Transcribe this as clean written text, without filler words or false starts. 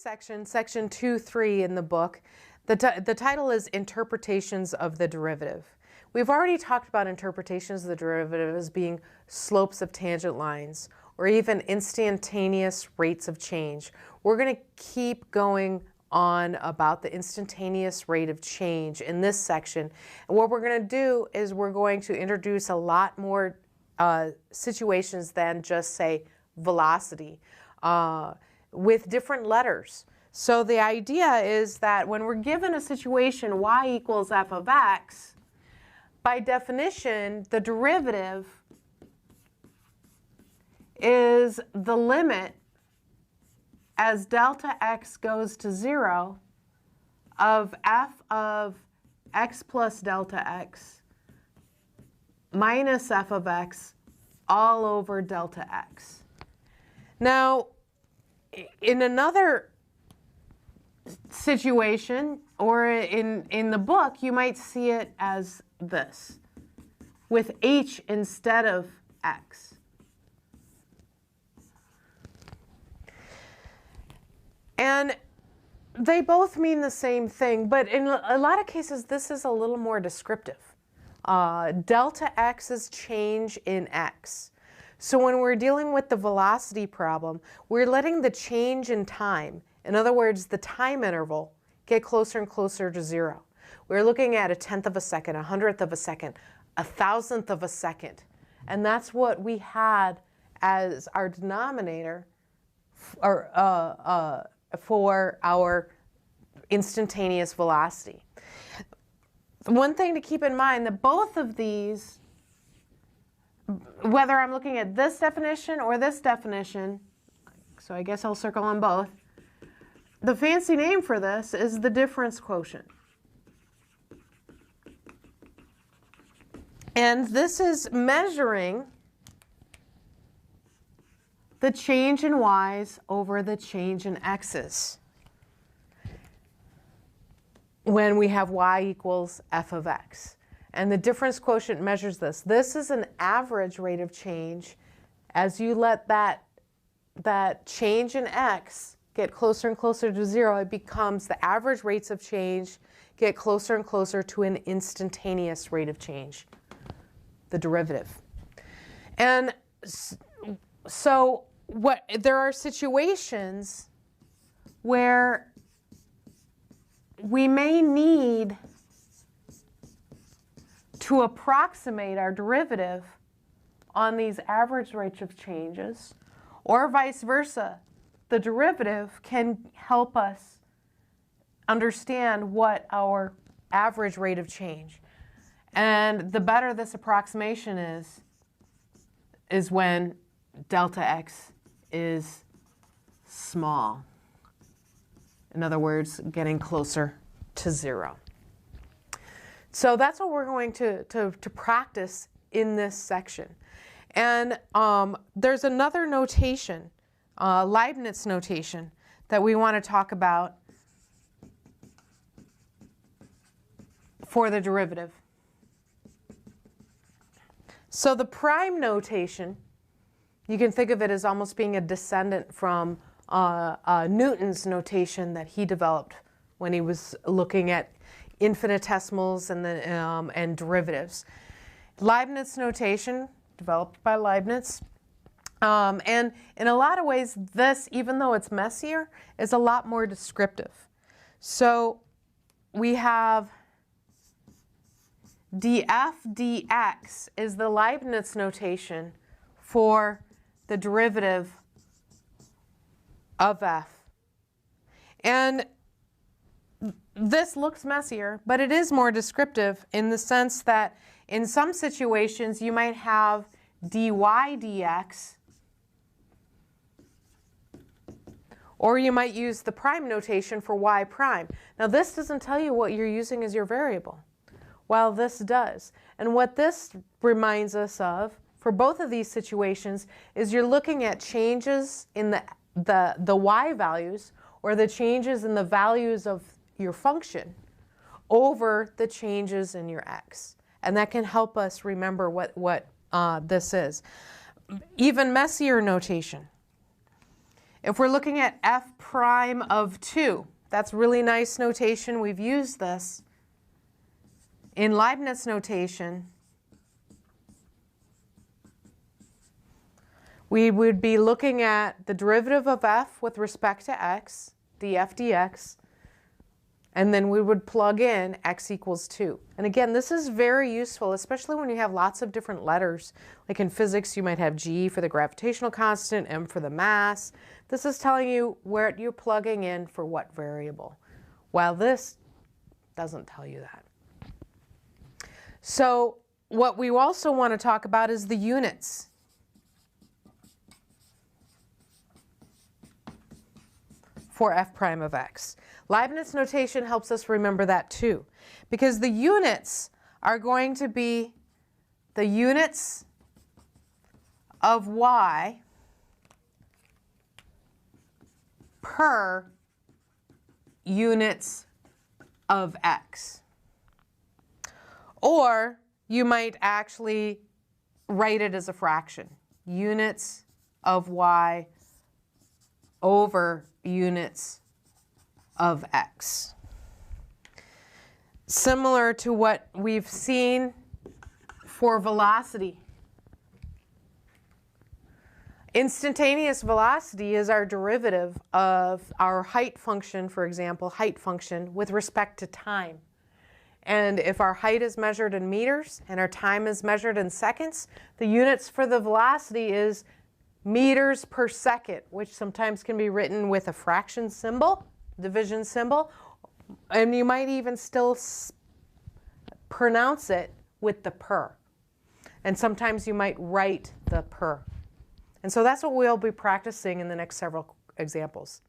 section, section 2.3 in the book, the title is Interpretations of the Derivative. We've already talked about interpretations of the derivative as being slopes of tangent lines or even instantaneous rates of change. We're going to keep going on about the instantaneous rate of change in this section. And what we're going to do is we're going to introduce a lot more situations than just, say, velocity with different letters. So the idea is that when we're given a situation y equals f of x, by definition, the derivative is the limit as delta x goes to 0 of f of x plus delta x minus f of x all over delta x. Now, in another situation, or in the book, you might see it as this, with h instead of x. And they both mean the same thing, but in a lot of cases, this is a little more descriptive. Delta x is change in x. So when we're dealing with the velocity problem, we're letting the change in time, in other words, the time interval, get closer and closer to 0. We're looking at 1/10 of a second, 100th of a second, 1,000th of a second. And that's what we had as our denominator for our instantaneous velocity. One thing to keep in mind that both of these, whether I'm looking at this definition or this definition, so I guess I'll circle on both, the fancy name for this is the difference quotient. And this is measuring the change in y's over the change in x's when we have y equals f of x. And the difference quotient measures this. This is an average rate of change. As you let that change in x get closer and closer to 0, it becomes the average rates of change get closer and closer to an instantaneous rate of change, the derivative. And so there are situations where we may need to approximate our derivative on these average rates of changes, or vice versa. The derivative can help us understand what our average rate of change. And the better this approximation is when delta x is small. In other words, getting closer to 0. So that's what we're going to practice in this section. And there's another notation, Leibniz notation, that we want to talk about for the derivative. So the prime notation, you can think of it as almost being a descendant from Newton's notation that he developed when he was looking at infinitesimals and derivatives. Leibniz notation, developed by Leibniz. And in a lot of ways, this, even though it's messier, is a lot more descriptive. So we have df dx is the Leibniz notation for the derivative of f. And this looks messier, but it is more descriptive in the sense that in some situations you might have dy dx, or you might use the prime notation for y prime. Now this doesn't tell you what you're using as your variable, while this does. And what this reminds us of for both of these situations is you're looking at changes in the y values, or the changes in the values of your function over the changes in your x. And that can help us remember what this is. Even messier notation If we're looking at f prime of 2, that's really nice notation. We've used this in Leibniz notation. We would be looking at the derivative of f with respect to x, df dx, and then we would plug in x equals 2. And again, this is very useful, especially when you have lots of different letters. Like in physics, you might have g for the gravitational constant, m for the mass. This is telling you where you're plugging in for what variable, while this doesn't tell you that. So what we also want to talk about is the units. For f prime of x. Leibniz notation helps us remember that too, because the units are going to be the units of y per units of x. Or you might actually write it as a fraction. Units of y over units of x. Similar to what we've seen for velocity. Instantaneous velocity is our derivative of our height function, for example, height function with respect to time. And if our height is measured in meters and our time is measured in seconds, the units for the velocity is meters per second, which sometimes can be written with a fraction symbol, division symbol, and you might even still pronounce it with the per. And sometimes you might write the per. And so that's what we'll be practicing in the next several examples.